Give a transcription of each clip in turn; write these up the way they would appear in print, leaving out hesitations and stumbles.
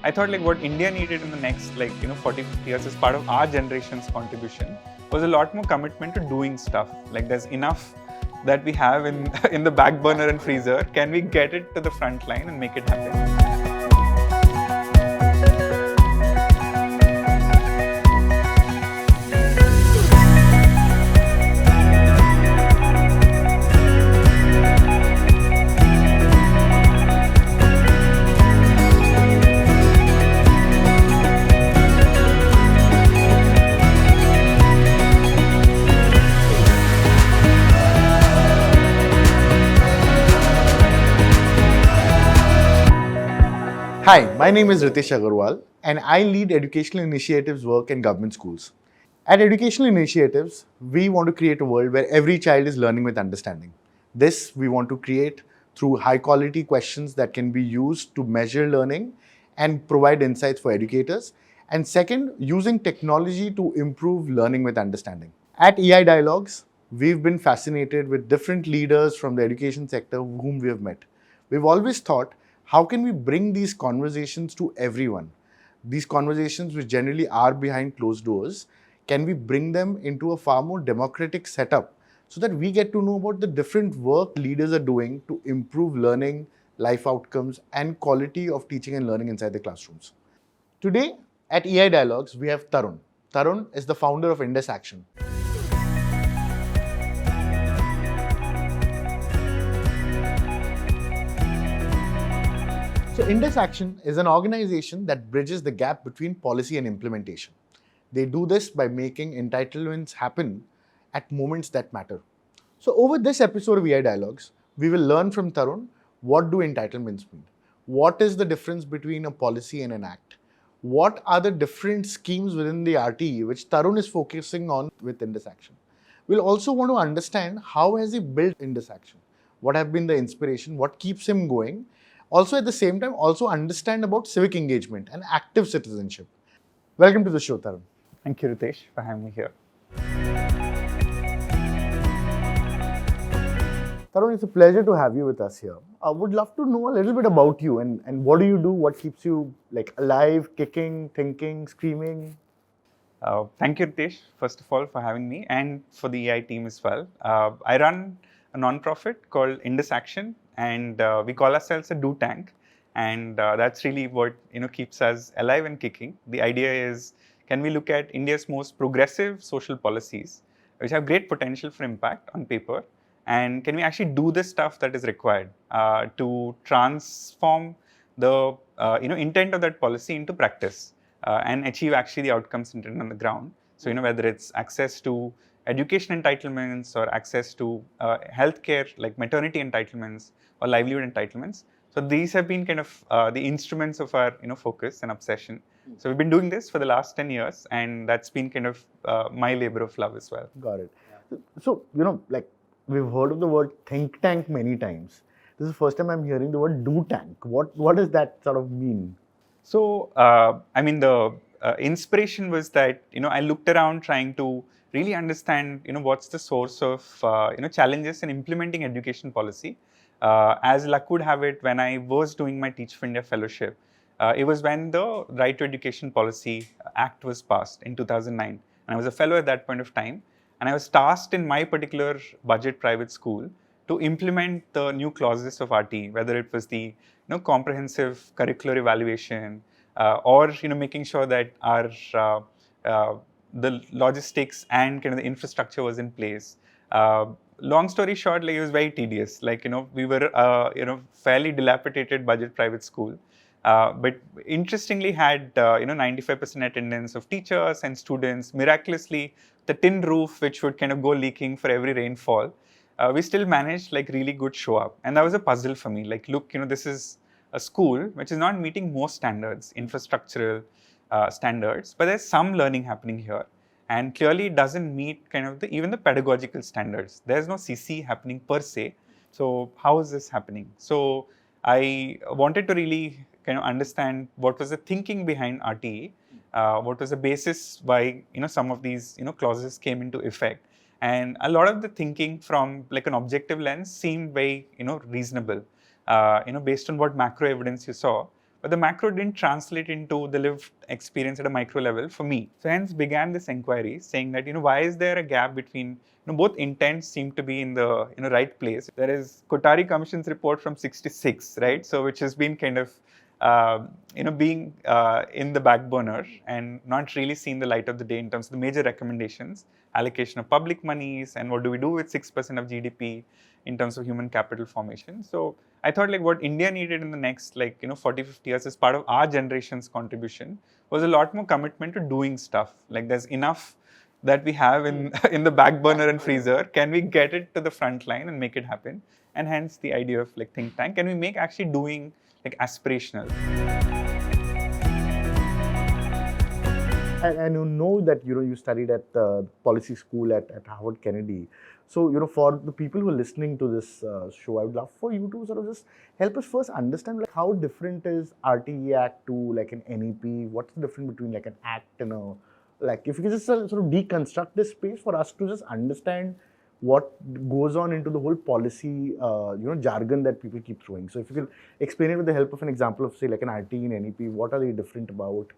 I thought like what India needed in the next 40, 50 years as part of our generation's contribution was a lot more commitment to doing stuff. Like there's enough that we have in, in the back burner and freezer. Can we get it to the front line and make it happen? Hi, my name is Ritesh Agarwal and I lead educational initiatives work in government schools. At Educational Initiatives, we want to create a world where every child is learning with understanding. This we want to create through high quality questions that can be used to measure learning and provide insights for educators. And second, using technology to improve learning with understanding. At EI Dialogues, we've been fascinated with different leaders from the education sector whom we have met. We've always thought, how can we bring these conversations to everyone? These conversations, which generally are behind closed doors, can we bring them into a far more democratic setup so that we get to know about the different work leaders are doing to improve learning, life outcomes, and quality of teaching and learning inside the classrooms? Today at EI Dialogues, we have Tarun. Tarun is the founder of Indus Action. So Indus Action is an organization that bridges the gap between policy and implementation. They do this by making entitlements happen at moments that matter. So over this episode of EI Dialogues, we will learn from Tarun, what do entitlements mean? What is the difference between a policy and an act? What are the different schemes within the RTE which Tarun is focusing on with Indus Action? We'll also want to understand how has he built Indus Action? What have been the inspiration? What keeps him going? Also, at the same time, also understand about civic engagement and active citizenship. Welcome to the show, Tarun. Thank you, Ritesh, for having me here. Tarun, it's a pleasure to have you with us here. I would love to know a little bit about you and what do you do? What keeps you alive, kicking, thinking, screaming? Thank you, Ritesh, first of all, for having me and for the EI team as well. I run a non-profit called Indus Action, and we call ourselves a do tank, and that's really what keeps us alive and kicking. The idea is, can we look at India's most progressive social policies which have great potential for impact on paper, and can we actually do the stuff that is required to transform the intent of that policy into practice and achieve actually the outcomes intended on the ground. So whether it's access to education entitlements or access to healthcare like maternity entitlements or livelihood entitlements. So these have been kind of the instruments of our focus and obsession. So we've been doing this for the last 10 years, and that's been kind of my labor of love as well. Got it. So we've heard of the word think tank many times. This is the first time I'm hearing the word do tank. What does that sort of mean? So the inspiration was that I looked around trying to really understand what's the source of challenges in implementing education policy. As luck would have it, when I was doing my Teach for India fellowship, it was when the Right to Education Policy Act was passed in 2009, and I was a fellow at that point of time, and I was tasked in my particular budget private school to implement the new clauses of RTE, whether it was the comprehensive curricular evaluation or making sure that our the logistics and kind of the infrastructure was in place. Long story short, it was very tedious. We were fairly dilapidated budget private school, but interestingly had 95% attendance of teachers and students. Miraculously, the tin roof which would kind of go leaking for every rainfall, we still managed really good show up, and that was a puzzle for me. Look, this is a school which is not meeting most standards, infrastructural standards, but there's some learning happening here, and clearly it doesn't meet kind of even the pedagogical standards. There's no CC happening per se. So how is this happening? So I wanted to really kind of understand what was the thinking behind RTE, what was the basis why some of these clauses came into effect, and a lot of the thinking from an objective lens seemed very reasonable, based on what macro evidence you saw. but the macro didn't translate into the lived experience at a micro level for me. So hence began this inquiry saying that, why is there a gap between, both intents seem to be in the, right place. There is Kothari Commission's report from 66, right? So which has been kind of, being in the back burner and not really seen the light of the day in terms of the major recommendations, allocation of public monies, and what do we do with 6% of GDP in terms of human capital formation. So I thought like what India needed in the next 40, 50 years as part of our generation's contribution was a lot more commitment to doing stuff. Like there's enough that we have in, in the back burner and freezer. Can we get it to the front line and make it happen? And hence the idea of like think tank. Can we make actually doing like aspirational? And you know that you studied at the policy school at Harvard Kennedy. So for the people who are listening to this show, I would love for you to sort of just help us first understand like how different is RTE Act to like an NEP. What's the difference between like an act and a like if you could just sort of deconstruct this space for us to just understand what goes on into the whole policy jargon that people keep throwing. So if you could explain it with the help of an example of say like an RTE and NEP, what are they different about?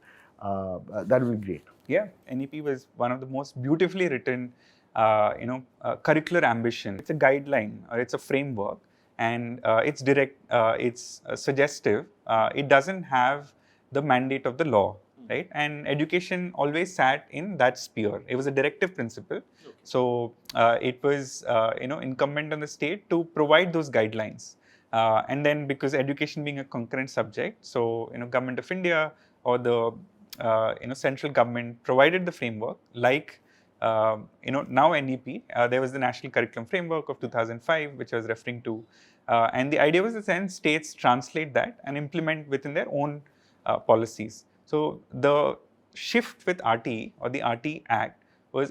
That would be great. Yeah, NEP was one of the most beautifully written, curricular ambition. It's a guideline or it's a framework, and it's direct, it's suggestive. It doesn't have the mandate of the law, right? And education always sat in that sphere. It was a directive principle. Okay. So it was, incumbent on the state to provide those guidelines. And then because education being a concurrent subject, so, Government of India or the central government provided the framework like, now NEP, there was the National Curriculum Framework of 2005, which I was referring to. And the idea was that then states translate that and implement within their own policies. So the shift with RTE or the RTE Act was,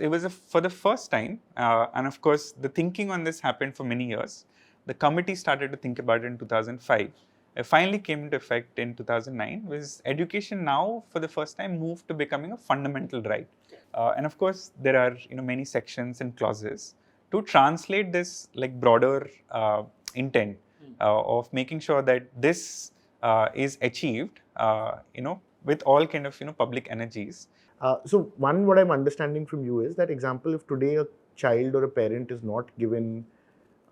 for the first time, and of course, the thinking on this happened for many years. The committee started to think about it in 2005. It finally came into effect in 2009, was education now for the first time moved to becoming a fundamental right. And of course, there are many sections and clauses to translate this like broader intent of making sure that this is achieved, with all kind of public energies. So what I'm understanding from you is that example, if today a child or a parent is not given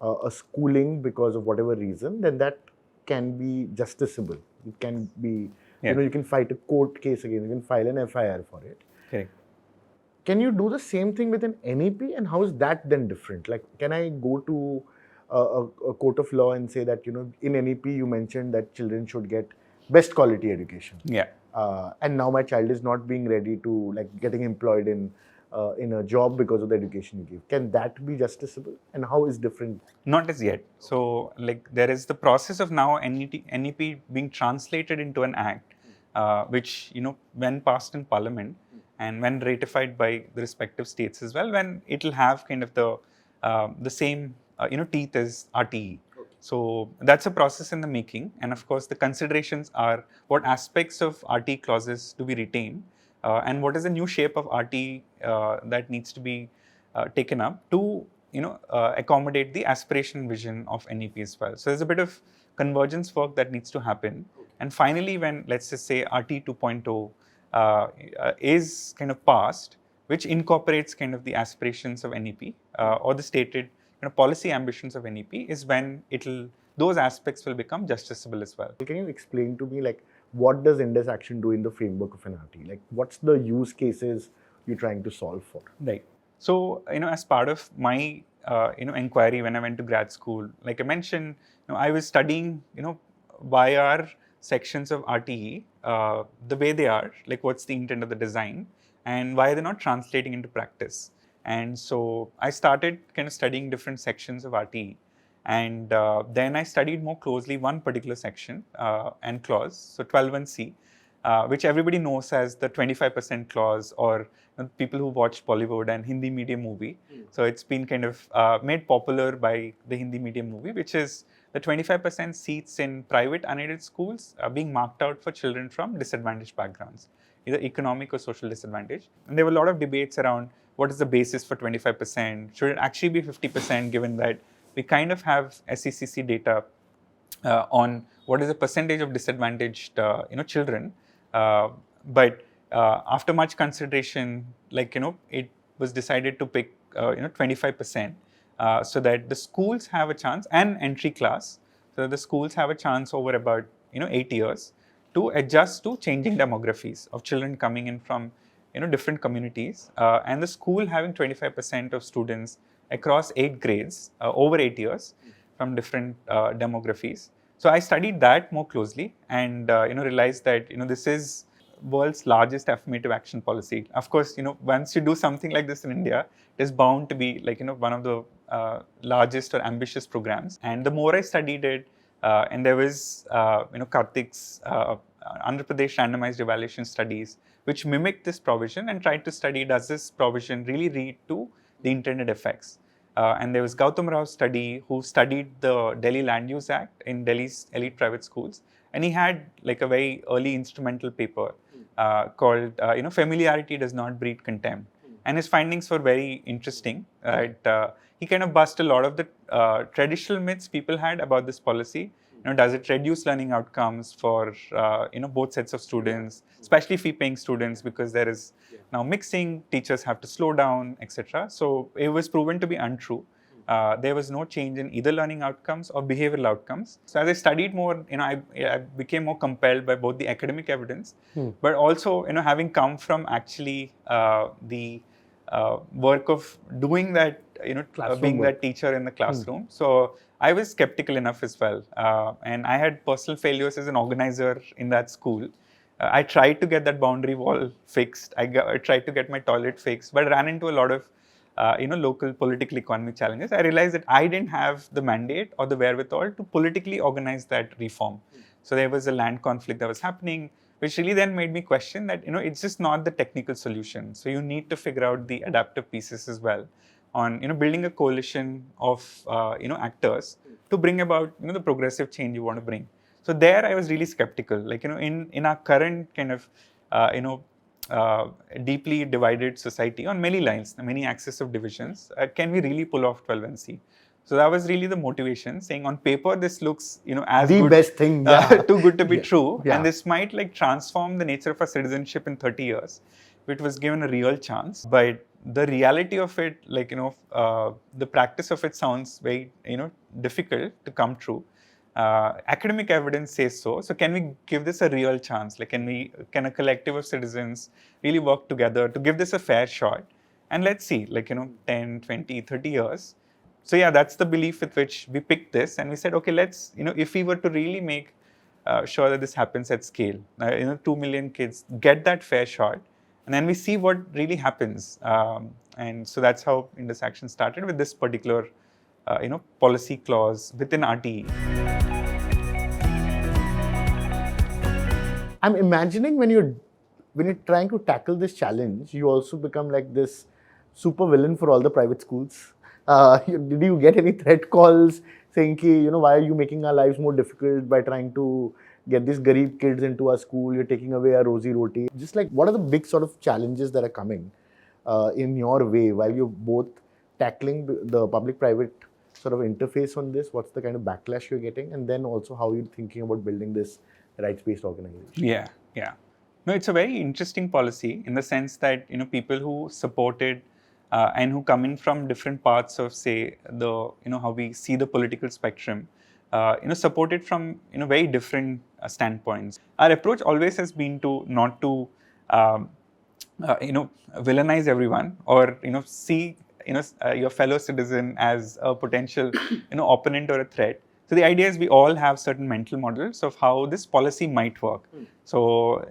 a schooling because of whatever reason, then that can be justiciable. It can be, you can fight a court case again, you can file an FIR for it. Okay. Can you do the same thing with an NEP, and how is that then different? Like, can I go to a court of law and say that, in NEP you mentioned that children should get best quality education. Yeah. And now my child is not being ready to like getting employed in a job because of the education you give. Can that be justiciable? And how is different? Not as yet. So like there is the process of now NEP being translated into an act, which, when passed in Parliament and when ratified by the respective states as well, when it will have kind of the same, teeth as RTE. So that's a process in the making. And of course, the considerations are what aspects of RTE clauses do we retain, and what is the new shape of RTE that needs to be taken up to accommodate the aspiration vision of NEP as well. So there's a bit of convergence work that needs to happen. And finally, when let's just say RTE 2.0 is kind of passed, which incorporates kind of the aspirations of NEP or the stated policy ambitions of NEP, is when those aspects will become justiciable as well. Can you explain to me like what does Indus Action do in the framework of an RTE? Like what's the use cases you're trying to solve for? Right. So as part of my inquiry when I went to grad school, like I mentioned, I was studying why are sections of RTE the way they are, like what's the intent of the design, and why they're not translating into practice. And so I started kind of studying different sections of RTE. And then I studied more closely one particular section and clause, so 12(1)(c), which everybody knows as the 25% clause, or people who watch Bollywood and Hindi medium movie. So it's been kind of made popular by the Hindi medium movie, which is the 25% seats in private unaided schools being marked out for children from disadvantaged backgrounds, either economic or social disadvantage. And there were a lot of debates around what is the basis for 25%? Should it actually be 50%, given that we kind of have SECC data on what is the percentage of disadvantaged children. But after much consideration, it was decided to pick 25%, so that the schools have a chance, and entry class, so that the schools have a chance over about 8 years to adjust to changing demographies of children coming in from different communities, and the school having 25% of students across 8 grades over 8 years from different demographies. So I studied that more closely, and realized that this is world's largest affirmative action policy. Of course, once you do something like this in India, it is bound to be one of the largest or ambitious programs. And the more I studied it, and there was Karthik's Andhra Pradesh randomized evaluation studies, which mimicked this provision and tried to study, does this provision really lead to the intended effects? And there was Gautam Rao's study, who studied the Delhi Land Use Act in Delhi's elite private schools, and he had a very early instrumental paper called Familiarity Does Not Breed Contempt. And his findings were very interesting. He kind of bust a lot of the traditional myths people had about this policy. Does it reduce learning outcomes for both sets of students, especially fee-paying students, because there is now mixing, teachers have to slow down, etc. So it was proven to be untrue. There was no change in either learning outcomes or behavioral outcomes. So as I studied more, I became more compelled by both the academic evidence, but also having come from actually the work of doing that, being that teacher in the classroom. So I was skeptical enough as well, and I had personal failures as an organizer in that school. I tried to get that boundary wall fixed. I tried to get my toilet fixed, but ran into a lot of local political economic challenges. I realized that I didn't have the mandate or the wherewithal to politically organize that reform. So there was a land conflict that was happening, which really then made me question that it's just not the technical solution. So you need to figure out the adaptive pieces as well on building a coalition of actors to bring about the progressive change you want to bring. So there I was really skeptical. In our current kind of deeply divided society on many lines, many axes of divisions, can we really pull off 12NC? So that was really the motivation, saying on paper this looks as the good, best thing, too good to be true, yeah. And this might transform the nature of our citizenship in 30 years, which was given a real chance. But the reality of it, the practice of it sounds very difficult to come true. Academic evidence says so. So can we give this a real chance? Can a collective of citizens really work together to give this a fair shot? And let's see, 10, 20, 30 years. So yeah, that's the belief with which we picked this, and we said, okay, let's, if we were to really make sure that this happens at scale, 2 million kids get that fair shot, and then we see what really happens. And so that's how Indus Action started, with this particular, policy clause within RTE. I'm imagining when you're trying to tackle this challenge, you also become like this super villain for all the private schools. Did you get any threat calls saying, why are you making our lives more difficult by trying to get these garib kids into our school? You're taking away our rosy roti. Just what are the big sort of challenges that are coming in your way while you're both tackling the public-private sort of interface on this? What's the kind of backlash you're getting? And then also how you're thinking about building this rights-based organization? Yeah. No, it's a very interesting policy in the sense that, people who support it and who come in from different parts of, say, the, how we see the political spectrum, support it from, very different standpoints. Our approach always has been to not to, villainize everyone or, see, your fellow citizen as a potential, opponent or a threat. So the idea is we all have certain mental models of how this policy might work. So,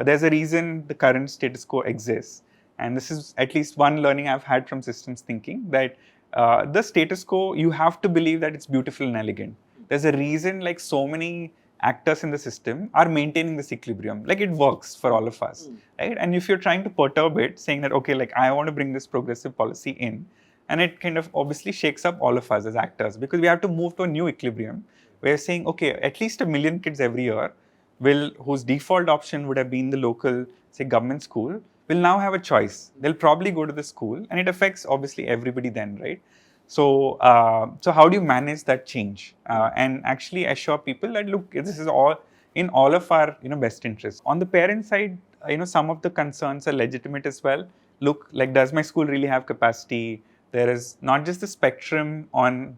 there's a reason the current status quo exists. And this is at least one learning I've had from systems thinking, that the status quo, you have to believe that it's beautiful and elegant. There's a reason so many actors in the system are maintaining this equilibrium. It works for all of us, right? And if you're trying to perturb it, saying that, okay, I want to bring this progressive policy in, and it kind of obviously shakes up all of us as actors, because we have to move to a new equilibrium. We're saying, okay, at least 1 million kids every year whose default option would have been the local, say, government school, will now have a choice. They'll probably go to the school, and it affects obviously everybody then, right? So how do you manage that change and actually assure people that look, this is all in all of our best interests. On the parent side, some of the concerns are legitimate as well. Look, like, does my school really have capacity? There is not just the spectrum on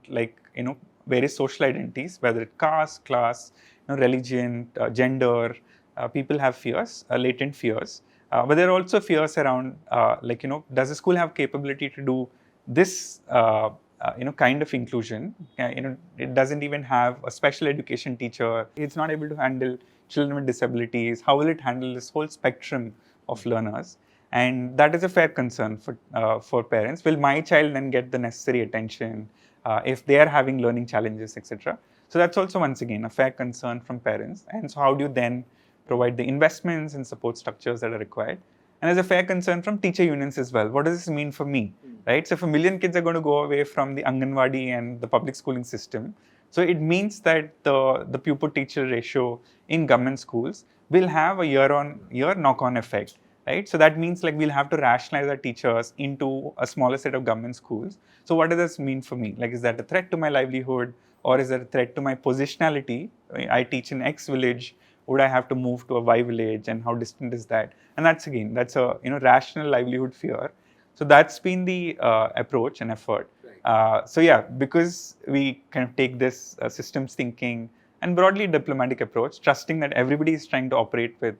various social identities, whether it's caste, class, religion, gender. People have fears, latent fears, but there are also fears around does the school have capability to do this kind of inclusion. It doesn't even have a special education teacher. It's not able to handle children with disabilities. How will it handle this whole spectrum of learners? And that is a fair concern for parents. Will my child then get the necessary attention if they are having learning challenges, etc.? So that's also, once again, a fair concern from parents. And so how do you then provide the investments and support structures that are required? And there's a fair concern from teacher unions as well. What does this mean for me? Right? So if a million kids are going to go away from the Anganwadi and the public schooling system, so it means that the pupil-teacher ratio in government schools will have a year-on-year knock-on effect. Right? So that means like we'll have to rationalize our teachers into a smaller set of government schools. So what does this mean for me? Like, is that a threat to my livelihood, or is that a threat to my positionality? I teach in X village. Would I have to move to a Y village, and how distant is that? And that's a rational livelihood fear. So that's been the approach and effort. So yeah, because we kind of take this systems thinking and broadly diplomatic approach, trusting that everybody is trying to operate with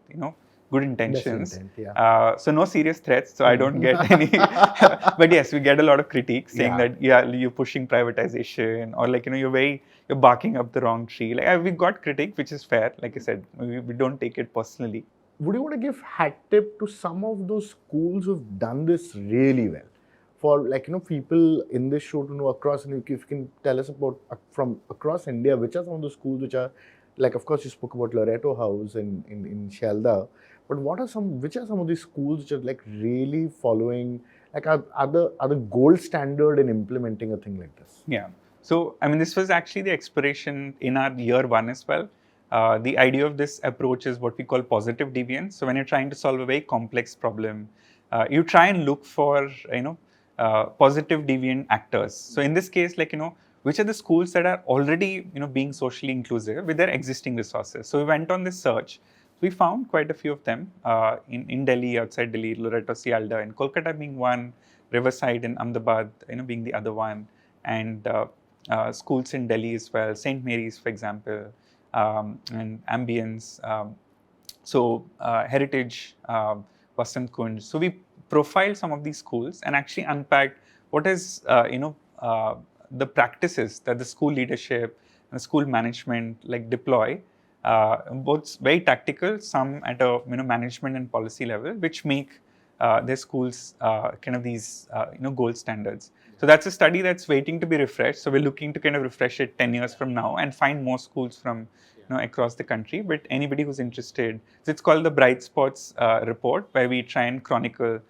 good intentions. So no serious threats. So I don't get any. But yes, we get a lot of critiques saying that you're pushing privatization, or you're barking up the wrong tree. Like we got critique, which is fair. Like I said, we don't take it personally. Would you want to give hat tip to some of those schools who've done this really well? For people in this show to know across, and if you can tell us about from across India, which are some of the schools which are, like, of course you spoke about Loreto House in Shelda, but which are some of these schools which are like really following, like are the gold standard in implementing a thing like this? Yeah. So I mean, this was actually the expiration in our year one as well. The idea of this approach is what we call positive deviance. So when you're trying to solve a very complex problem, you try and look for positive deviant actors. So in this case, which are the schools that are already being socially inclusive with their existing resources. So we went on this search. We found quite a few of them in Delhi, outside Delhi, Loreto, Sialda, in Kolkata being one, Riverside in Ahmedabad, being the other one, and schools in Delhi as well, St. Mary's, for example, and Ambience. Heritage, Vasant Kunj. So we profiled some of these schools and actually unpacked what is the practices that the school leadership and the school management deploy, both very tactical, some at a management and policy level, which make their schools kind of these gold standards. So that's a study that's waiting to be refreshed. So we're looking to kind of refresh it 10 years from now and find more schools from across the country. But anybody who's interested, so it's called the Bright Spots report, where we try and chronicle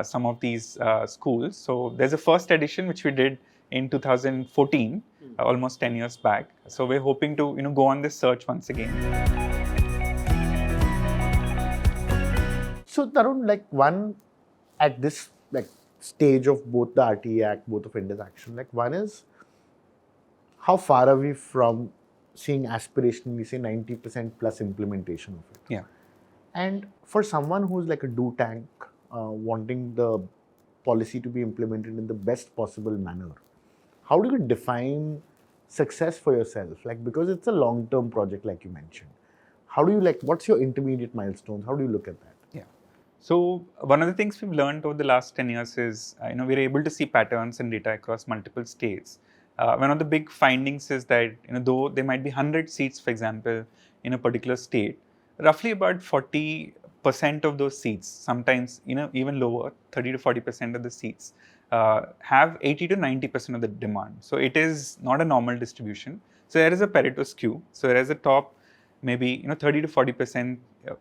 some of these schools. So there's a first edition which we did in 2014, almost 10 years back. So we're hoping to go on this search once again. So Tarun, one at this stage of both the RTE Act, both of Indus Action, one is, how far are we from seeing aspirationally, say, 90% plus implementation of it? Yeah. And for someone who's like a do tank, wanting the policy to be implemented in the best possible manner, how do you define success for yourself? Because it's a long-term project, like you mentioned. How do you what's your intermediate milestones? How do you look at that? So one of the things we've learned over the last 10 years is, we're able to see patterns in data across multiple states. One of the big findings is that, though there might be 100 seats, for example, in a particular state, roughly about 40% of those seats, sometimes, even lower, 30 to 40% of the seats, have 80 to 90% of the demand. So it is not a normal distribution. So there is a Pareto skew. So there is a top, maybe 30 to 40%,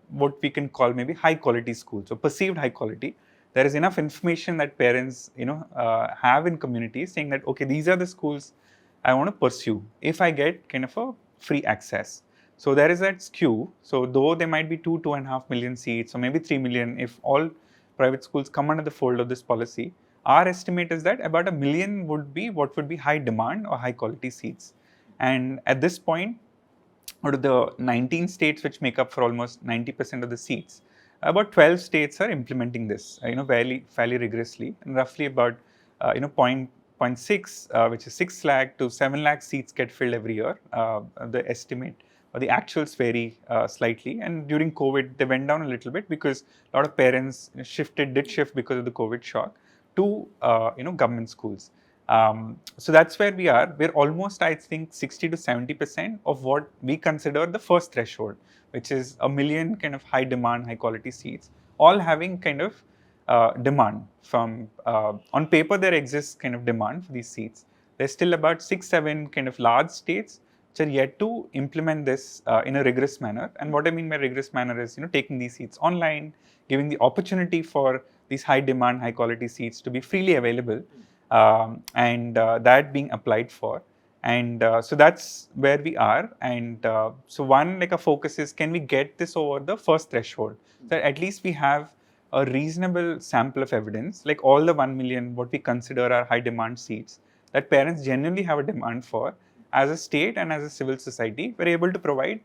what we can call maybe high quality schools, so perceived high quality. There is enough information that parents have in communities saying that, okay, these are the schools I want to pursue if I get kind of a free access. So there is that skew. So though there might be 2.5 million seats, or maybe 3 million, if all private schools come under the fold of this policy, our estimate is that about 1 million would be what would be high demand or high quality seats. And at this point, out of the 19 states which make up for almost 90% of the seats, about 12 states are implementing this, fairly rigorously, and roughly about, point 0.6, which is 6 lakh to 7 lakh seats get filled every year. The estimate or the actuals vary slightly, and during COVID they went down a little bit because a lot of parents did shift because of the COVID shock to government schools. So that's where we are. We're almost, I think, 60 to 70% of what we consider the first threshold, which is 1 million kind of high demand, high quality seats, all having kind of demand from, on paper there exists kind of demand for these seats. There's still about 6, 7 kind of large states which are yet to implement this in a rigorous manner. And what I mean by rigorous manner is, taking these seats online, giving the opportunity for these high demand, high quality seats to be freely available, and that being applied for. And so that's where we are. And so one, like a focus is, can we get this over the first threshold? So at least we have a reasonable sample of evidence, like all the 1 million, what we consider are high demand seats, that parents genuinely have a demand for. As a state and as a civil society, we're able to provide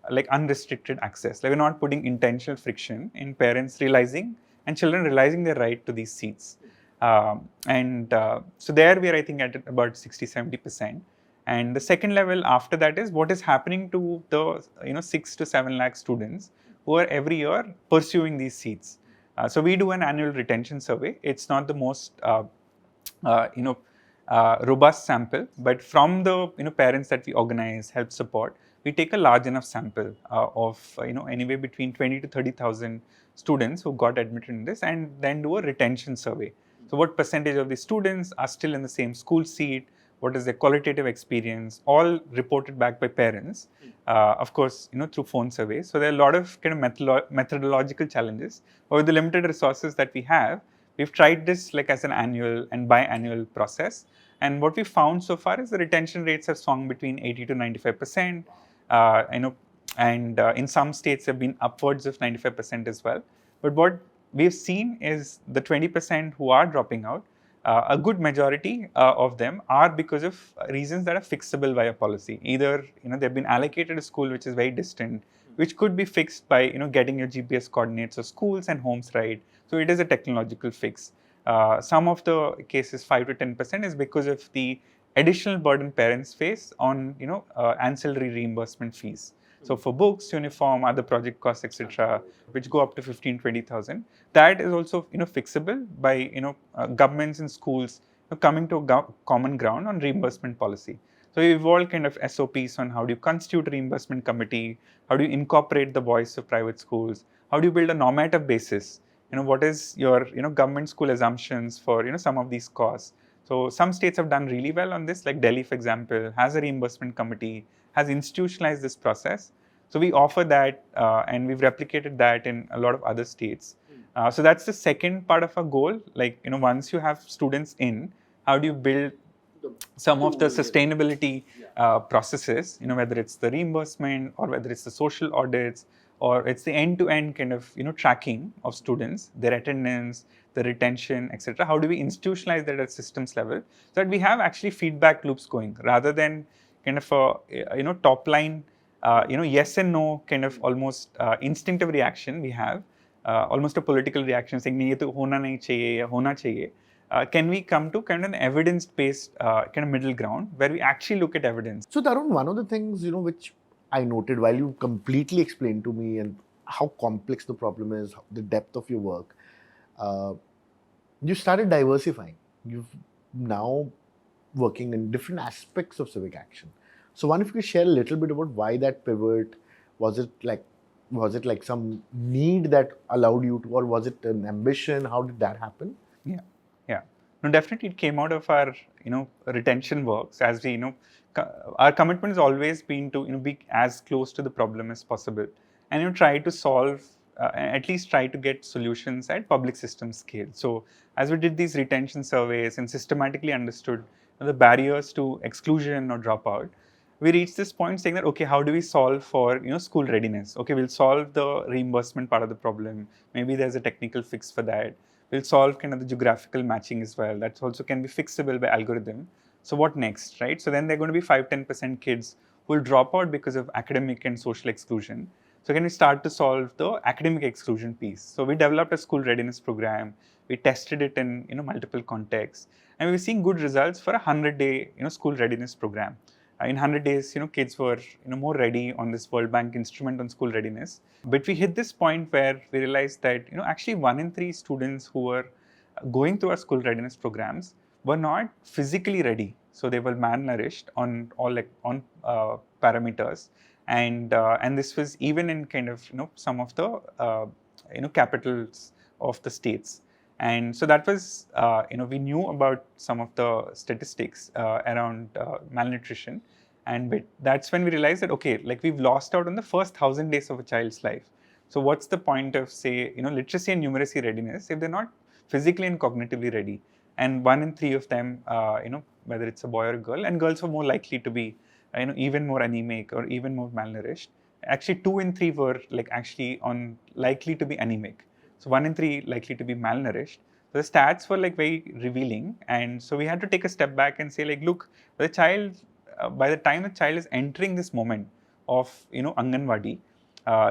like unrestricted access. Like we're not putting intentional friction in parents realizing and children realizing their right to these seats. So there we are, I think, at about 60, 70%. And the second level after that is what is happening to the 6 to 7 lakh students who are every year pursuing these seats. So we do an annual retention survey. It's not the most robust sample, but from the parents that we organize, help support, we take a large enough sample of anywhere between 20 to 30,000 students who got admitted in this, and then do a retention survey. So what percentage of the students are still in the same school seat? What is their qualitative experience? All reported back by parents, of course, through phone surveys. So there are a lot of kind of methodological challenges. But with the limited resources that we have, we've tried this like as an annual and biannual process. And what we found so far is the retention rates have swung between 80 to 95%. And in some states have been upwards of 95% as well. But what we've seen is the 20% who are dropping out, a good majority of them are because of reasons that are fixable via policy. Either they've been allocated a school which is very distant, which could be fixed by getting your GPS coordinates of schools and homes right. So it is a technological fix. Some of the cases, 5 to 10%, is because of the additional burden parents face on ancillary reimbursement fees. So for books, uniform, other project costs, etc., which go up to 15,000-20,000, that is also fixable by governments and schools coming to a common ground on reimbursement policy. So we evolved kind of SOPs on how do you constitute a reimbursement committee, how do you incorporate the voice of private schools, how do you build a normative basis. What is your government school assumptions for some of these costs. So some states have done really well on this, like Delhi, for example, has a reimbursement committee, has institutionalized this process. So we offer that, and we've replicated that in a lot of other states. So that's the second part of our goal. Like once you have students in, how do you build some of the sustainability processes? Whether it's the reimbursement or whether it's the social audits, or it's the end-to-end kind of tracking of students, their attendance, the retention, etc. How do we institutionalize that at systems level so that we have actually feedback loops going, rather than kind of a top line yes and no kind of almost instinctive reaction we have, almost a political reaction saying ye to hona nahi chahiye ya hona chahiye. Can we come to kind of an evidence-based kind of middle ground where we actually look at evidence? So Tarun, one of the things which I noted while you completely explained to me and how complex the problem is, the depth of your work, you started diversifying. You've now working in different aspects of civic action. So one, if you could share a little bit about why that pivot, was it like some need that allowed you to, or was it an ambition? How did that happen? Yeah. No, definitely it came out of our, retention works. As we, our commitment has always been to, be as close to the problem as possible, and try to solve, at least try to get solutions at public system scale. So as we did these retention surveys and systematically understood the barriers to exclusion or dropout, we reached this point saying that, okay, how do we solve for, school readiness? Okay, we'll solve the reimbursement part of the problem. Maybe there's a technical fix for that. We'll solve kind of the geographical matching as well. That also can be fixable by algorithm. So what next, right? So then there are going to be 5-10% kids who will drop out because of academic and social exclusion. So can we start to solve the academic exclusion piece? So we developed a school readiness program. We tested it in multiple contexts, and we were seeing good results for a 100-day school readiness program. In 100 days, kids were more ready on this World Bank instrument on school readiness. But we hit this point where we realized that actually 1 in 3 students who were going through our school readiness programs were not physically ready. So they were malnourished on all parameters, and this was even in kind of some of the capitals of the states. And so that was we knew about some of the statistics around malnutrition, and that's when we realized that okay, like we've lost out on the first 1,000 days of a child's life. So what's the point of say literacy and numeracy readiness if they're not physically and cognitively ready? And 1 in 3 of them, whether it's a boy or a girl, and girls were more likely to be even more anemic or even more malnourished. Actually 2 in 3 were like actually on likely to be anemic. So 1 in 3 likely to be malnourished. So the stats were like very revealing, and so we had to take a step back and say like, look, the child, by the time the child is entering this moment of Anganwadi,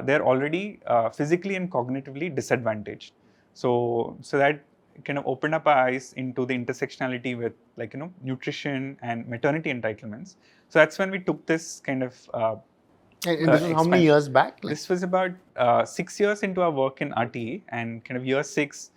they're already physically and cognitively disadvantaged. So that kind of opened up our eyes into the intersectionality with like nutrition and maternity entitlements. So that's when we took this kind of And this was how many years back? This was about 6 years into our work in RTE, and kind of year 6,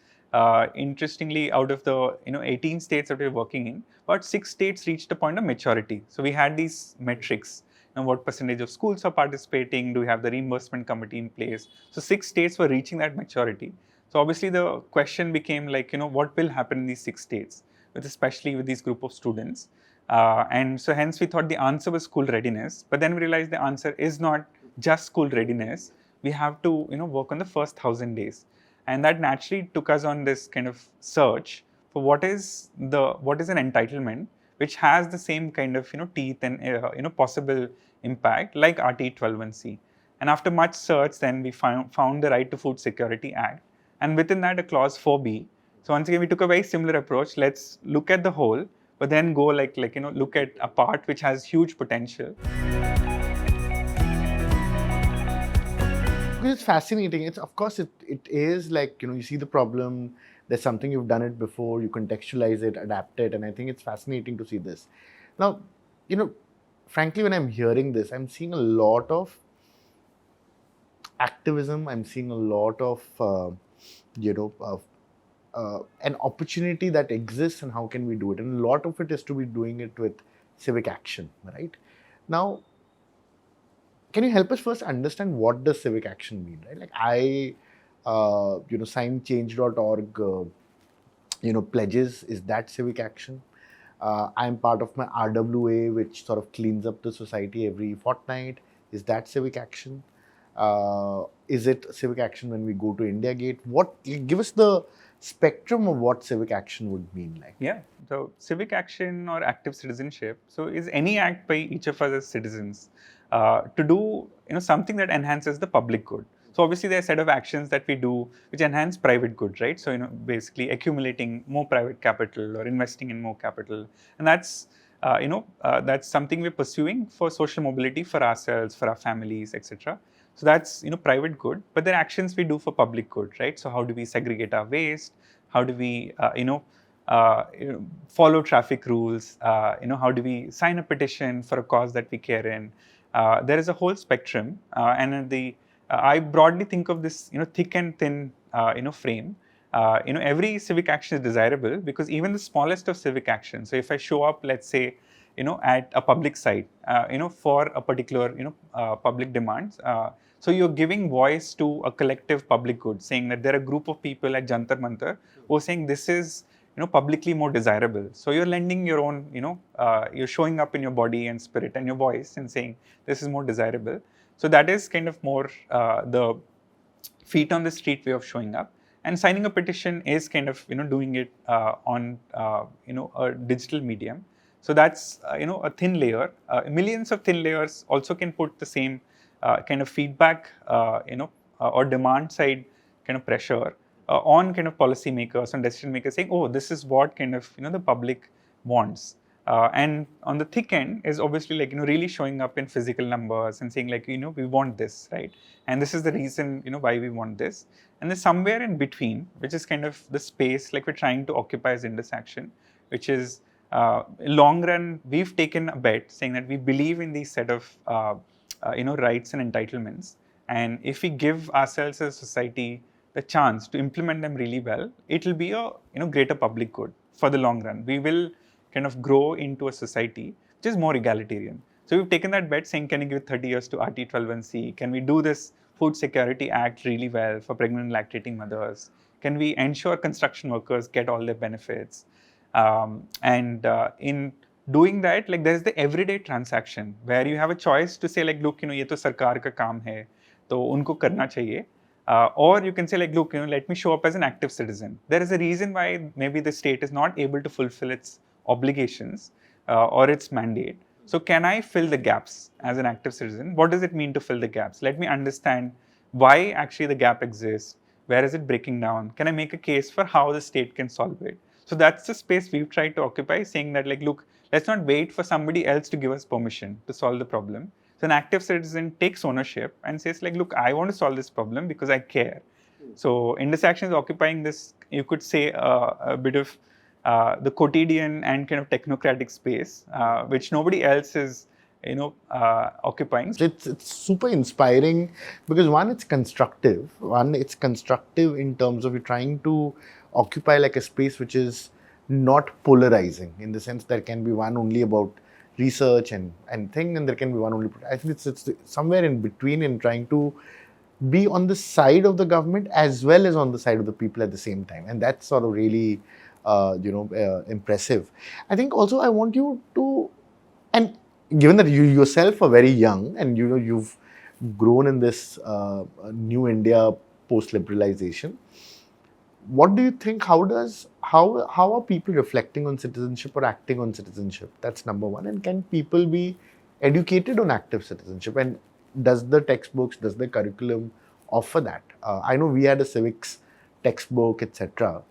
interestingly, out of the 18 states that we're working in, about 6 states reached a point of maturity. So we had these metrics. What percentage of schools are participating? Do we have the reimbursement committee in place? So 6 states were reaching that maturity. So obviously the question became like, what will happen in these 6 states, especially with this group of students? And so hence we thought the answer was school readiness, but then we realized the answer is not just school readiness. We have to work on the first 1,000 days, and that naturally took us on this kind of search for what is an entitlement which has the same kind of teeth and possible impact like RTE 12(1)(c). And after much search, then we found the Right to Food Security Act, and within that a clause 4B. So once again we took a very similar approach. Let's look at the whole, but then go look at a part which has huge potential. It's fascinating. It's of course it is like you see the problem. There's something you've done it before. You contextualize it, adapt it, and I think it's fascinating to see this. Now, frankly, when I'm hearing this, I'm seeing a lot of activism. I'm seeing a lot of an opportunity that exists and how can we do it. And a lot of it is to be doing it with civic action, right? Now, can you help us first understand what does civic action mean, right? Like I, signed change.org, pledges, is that civic action? I'm part of my RWA, which sort of cleans up the society every fortnight. Is that civic action? Is it civic action when we go to India Gate? Give us the spectrum of what civic action would mean like. Yeah, so civic action or active citizenship, so is any act by each of us as citizens to do something that enhances the public good. So obviously there are a set of actions that we do which enhance private good, right? So basically accumulating more private capital or investing in more capital, and that's that's something we're pursuing for social mobility for ourselves, for our families, etc. So that's private good, but there are actions we do for public good, right? So how do we segregate our waste? How do we follow traffic rules? How do we sign a petition for a cause that we care in? There is a whole spectrum, and I broadly think of this thick and thin frame. Every civic action is desirable because even the smallest of civic actions. So if I show up, let's say, at a public site, for a particular public demands. So you're giving voice to a collective public good, saying that there are a group of people at Jantar Mantar who are saying this is publicly more desirable. So you're lending your own, you're showing up in your body and spirit and your voice and saying this is more desirable. So that is kind of more the feet on the street way of showing up. And signing a petition is kind of doing it on a digital medium. So that's a thin layer. Millions of thin layers also can put the same kind of feedback or demand side kind of pressure on kind of policymakers and decision makers, saying, oh, this is what kind of the public wants. And on the thick end is obviously like really showing up in physical numbers and saying like we want this, right? And this is the reason why we want this. And there's somewhere in between, which is kind of the space like we're trying to occupy as Indus Action, which is long run. We've taken a bet saying that we believe in these set of rights and entitlements, and if we give ourselves as a society the chance to implement them really well, it will be a greater public good for the long run. We will kind of grow into a society which is more egalitarian. So we've taken that bet saying, can we give 30 years to RTE 12(1)(c)? Can we do this Food Security Act really well for pregnant and lactating mothers? Can we ensure construction workers get all their benefits? And in doing that, like there's the everyday transaction where you have a choice to say like, look, ये तो सरकार का काम है, तो उनको करना चाहिए. Or you can say like, look, let me show up as an active citizen. There is a reason why maybe the state is not able to fulfill its obligations or its mandate. So can I fill the gaps as an active citizen? What does it mean to fill the gaps? Let me understand why actually the gap exists. Where is it breaking down? Can I make a case for how the state can solve it? So that's the space we've tried to occupy, saying that like, look, let's not wait for somebody else to give us permission to solve the problem. So an active citizen takes ownership and says like, look, I want to solve this problem because I care. So Indus Action is occupying this, you could say, a bit of the quotidian and kind of technocratic space, which nobody else is, occupying. It's super inspiring because one, it's constructive. It's constructive in terms of you trying to occupy like a space which is not polarizing, in the sense there can be one only about research and thing, and there can be one only. I think it's somewhere in between, in trying to be on the side of the government as well as on the side of the people at the same time, and that's sort of really impressive. I think also I want you to, and given that you yourself are very young and you've grown in this new India post-liberalization, what do you think? How are people reflecting on citizenship or acting on citizenship? That's number one. And can people be educated on active citizenship? And does the textbooks, does the curriculum offer that? I know we had a civics textbook, etc.,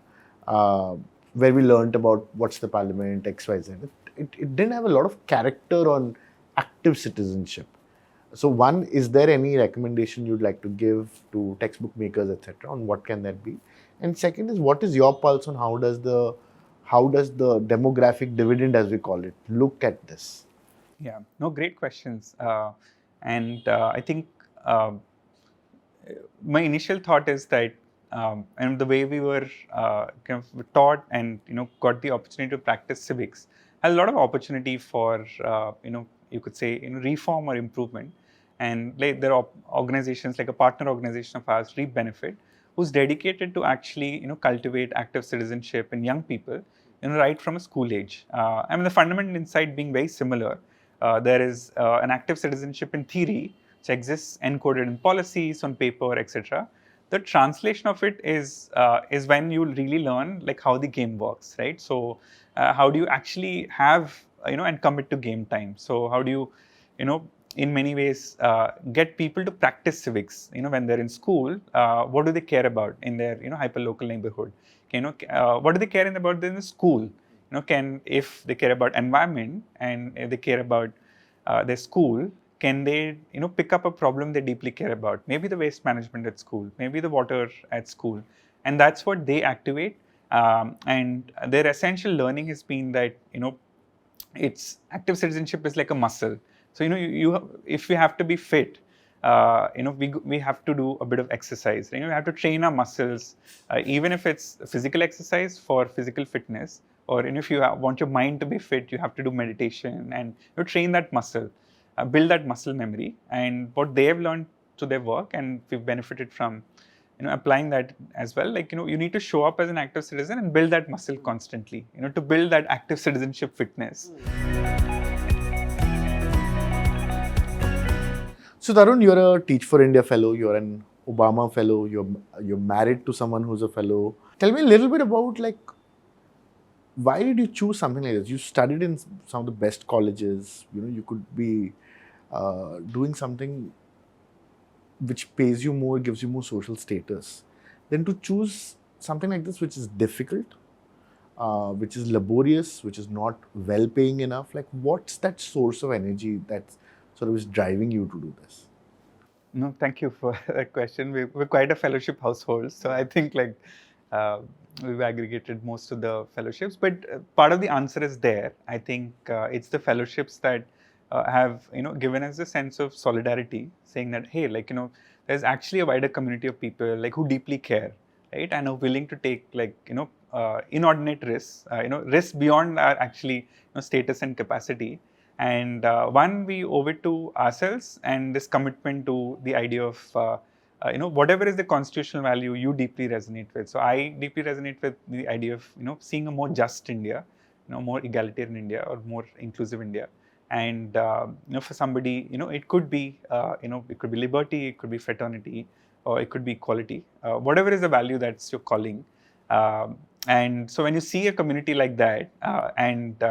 where we learned about what's the parliament, X, Y, Z. It didn't have a lot of character on active citizenship. So one, is there any recommendation you'd like to give to textbook makers, etc., on what can that be? And second is, what is your pulse on how does the demographic dividend, as we call it, look at this? Yeah, no, great questions. And I think my initial thought is that and the way we were kind of taught and got the opportunity to practice civics has a lot of opportunity for you could say reform or improvement. And like, there are organizations like a partner organization of ours, Reap Benefit, who's dedicated to actually cultivate active citizenship in young people right from a school age. I mean, the fundamental insight being very similar. There is an active citizenship in theory which exists encoded in policies, on paper, etc. The translation of it is when you really learn like how the game works, right? So how do you actually have and commit to game time? So how do you in many ways get people to practice civics when they're in school? What do they care about in their hyper local neighborhood? What do they care about in the school? If they care about environment and if they care about their school, can they pick up a problem they deeply care about? Maybe the waste management at school, maybe the water at school, and that's what they activate. And their essential learning has been that it's active citizenship is like a muscle. So if we have to be fit, we have to do a bit of exercise. We have to train our muscles, even if it's physical exercise for physical fitness, or if you want your mind to be fit, you have to do meditation and train that muscle, build that muscle memory. And what they have learned through their work, and we've benefited from applying that as well. Like you need to show up as an active citizen and build that muscle constantly. To build that active citizenship fitness. So Tarun, you're a Teach for India fellow, you're an Obama fellow, you're married to someone who's a fellow. Tell me a little bit about like, why did you choose something like this? You studied in some of the best colleges. You could be doing something which pays you more, gives you more social status. Then to choose something like this which is difficult, which is laborious, which is not well paying enough? Like, what's that source of energy that sort of is driving you to do this? No, thank you for that question. We're quite a fellowship household, so I think like we've aggregated most of the fellowships. But part of the answer is there. I think it's the fellowships that have given us a sense of solidarity, saying that hey, like there's actually a wider community of people like who deeply care, right, and are willing to take like inordinate risks, risks beyond our actually status and capacity. And one, we owe it to ourselves and this commitment to the idea of whatever is the constitutional value you deeply resonate with. So I deeply resonate with the idea of seeing a more just India, more egalitarian India or more inclusive India. And for somebody, it could be it could be liberty, it could be fraternity, or it could be equality. Whatever is the value that's your calling. And so when you see a community like that, and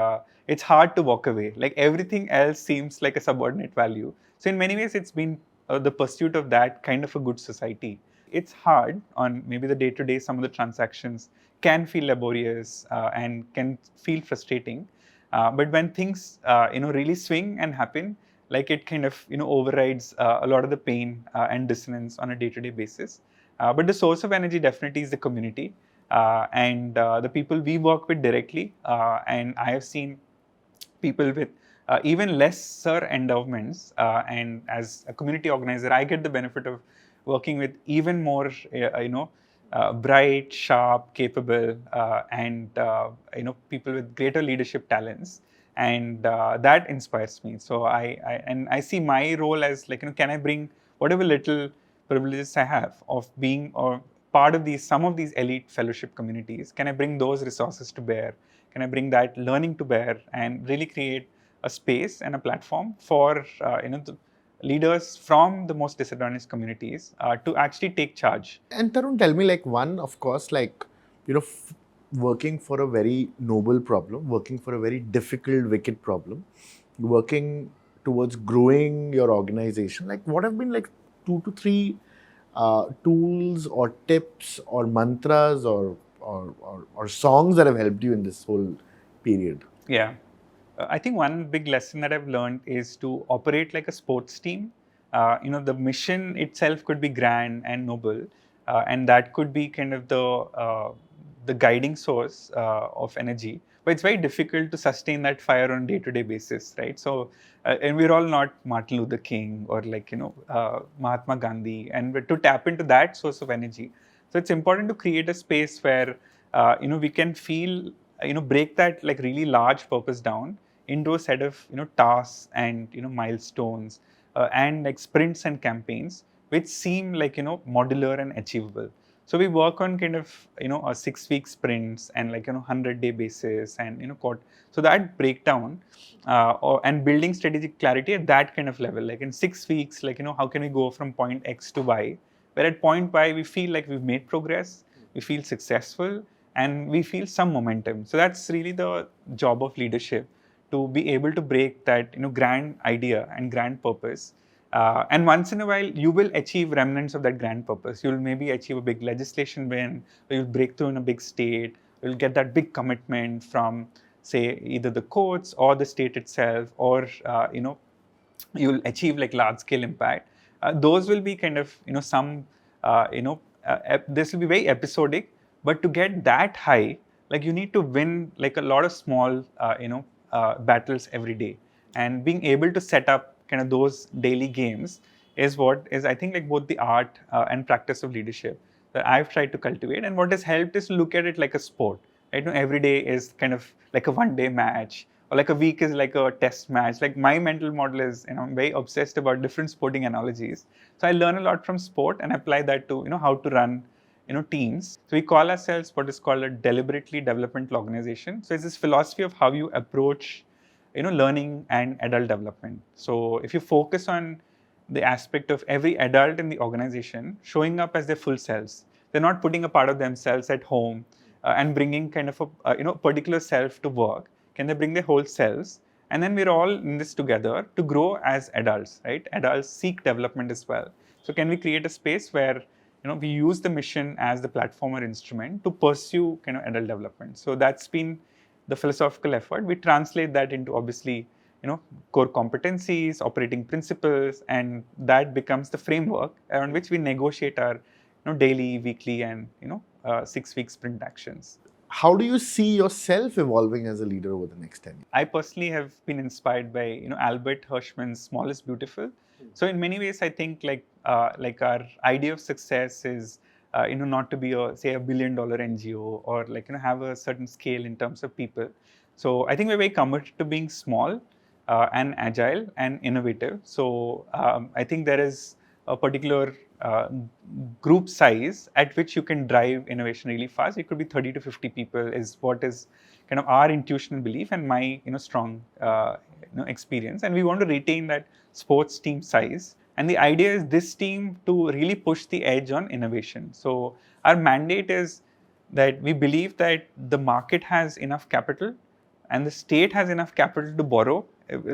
it's hard to walk away. Like everything else seems like a subordinate value. So in many ways, it's been the pursuit of that kind of a good society. It's hard on maybe the day-to-day. Some of the transactions can feel laborious and can feel frustrating. But when things really swing and happen, like it kind of overrides a lot of the pain and dissonance on a day-to-day basis. But the source of energy definitely is the community and the people we work with directly. And I have seen people with even lesser endowments. And as a community organizer, I get the benefit of working with even more, bright, sharp, capable, and people with greater leadership talents. And that inspires me. So I see my role as like, can I bring whatever little privileges I have of being or part of some of these elite fellowship communities? Can I bring those resources to bear? Can I bring that learning to bear and really create a space and a platform for the leaders from the most disadvantaged communities to actually take charge? And Tarun, tell me, like, one, of course, like, working for a very noble problem, working for a very difficult, wicked problem, working towards growing your organization. Like, what have been like 2 to 3 tools or tips or mantras or songs that have helped you in this whole period? Yeah. I think one big lesson that I've learned is to operate like a sports team. The mission itself could be grand and noble, and that could be kind of the guiding source of energy. But it's very difficult to sustain that fire on a day-to-day basis, right? So, and we're all not Martin Luther King or like Mahatma Gandhi, and to tap into that source of energy. So it's important to create a space where we can feel break that like really large purpose down into a set of tasks and milestones and like sprints and campaigns which seem like modular and achievable. So we work on kind of a 6-week sprints and like 100-day basis and so that breakdown and building strategic clarity at that kind of level, like in 6 weeks, like how can we go from point X to Y, where at point Y we feel like we've made progress, we feel successful, and we feel some momentum. So that's really the job of leadership, to be able to break that grand idea and grand purpose. And once in a while, you will achieve remnants of that grand purpose. You'll maybe achieve a big legislation win, or you'll break through in a big state. You'll get that big commitment from, say, either the courts or the state itself, or you'll achieve like large-scale impact. Those will be kind of some this will be very episodic. But to get that high, like you need to win like a lot of small battles every day, and being able to set up kind of those daily games is what is, I think, like both the art and practice of leadership that I've tried to cultivate. And what has helped is to look at it like a sport, right? Every day is kind of like a one-day match, or like a week is like a test match. Like my mental model is, I'm very obsessed about different sporting analogies. So I learn a lot from sport and apply that to how to run teams. So we call ourselves what is called a deliberately developmental organization. So it's this philosophy of how you approach learning and adult development. So if you focus on the aspect of every adult in the organization showing up as their full selves, they're not putting a part of themselves at home and bringing kind of a particular self to work. Can they bring their whole selves? And then we're all in this together to grow as adults, right? Adults seek development as well. So can we create a space where we use the mission as the platform or instrument to pursue kind of adult development. So that's been the philosophical effort. We translate that into obviously core competencies, operating principles, and that becomes the framework around which we negotiate our daily, weekly, and 6-week sprint actions. How do you see yourself evolving as a leader over the next 10 years? I personally have been inspired by Albert Hirschman's "Small is Beautiful." So in many ways, I think like our idea of success is not to be a $1 billion NGO or have a certain scale in terms of people. So I think we're very committed to being small and agile and innovative. So I think there is a particular group size at which you can drive innovation really fast. It could be 30 to 50 people is what is kind of our intuition and belief and my strong experience. And we want to retain that sports team size. And the idea is this team to really push the edge on innovation. So our mandate is that we believe that the market has enough capital and the state has enough capital to borrow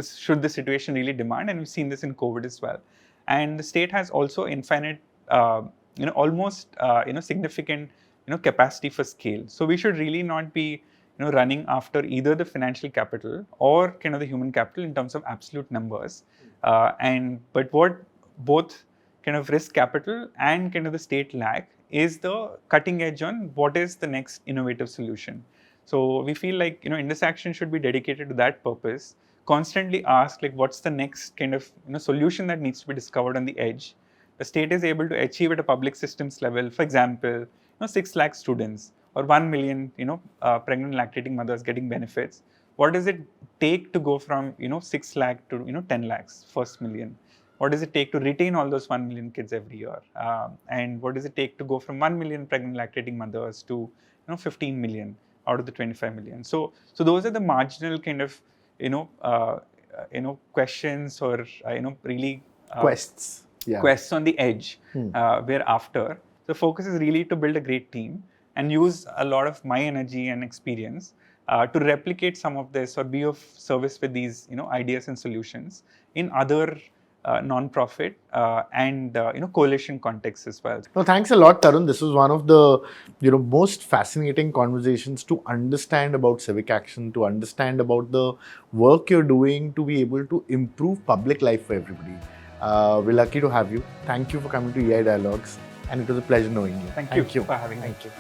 should the situation really demand. And we've seen this in COVID as well. And the state has also infinite, almost significant, capacity for scale. So we should really not be, running after either the financial capital or kind of the human capital in terms of absolute numbers. But what both kind of risk capital and kind of the state lack is the cutting edge on what is the next innovative solution. So we feel like Indus Action should be dedicated to that purpose. Constantly ask what's the next kind of solution that needs to be discovered on the edge. The state is able to achieve at a public systems level, for example, 6 lakh students or 1 million pregnant lactating mothers getting benefits. What does it take to go from 6 lakh to 10 lakhs, first million? What does it take to retain all those 1 million kids every year? And what does it take to go from 1 million pregnant lactating mothers to 15 million out of the 25 million? So those are the marginal kind of questions or really Quests. Yeah. Quests on the edge we're after. The focus is really to build a great team and use a lot of my energy and experience to replicate some of this or be of service with these ideas and solutions in other non-profit and coalition contexts as well. No, thanks a lot, Tarun. This was one of the most fascinating conversations to understand about civic action, to understand about the work you're doing to be able to improve public life for everybody. We're lucky to have you. Thank you for coming to EI Dialogues, and it was a pleasure knowing you. Thank you for having me. Thank you.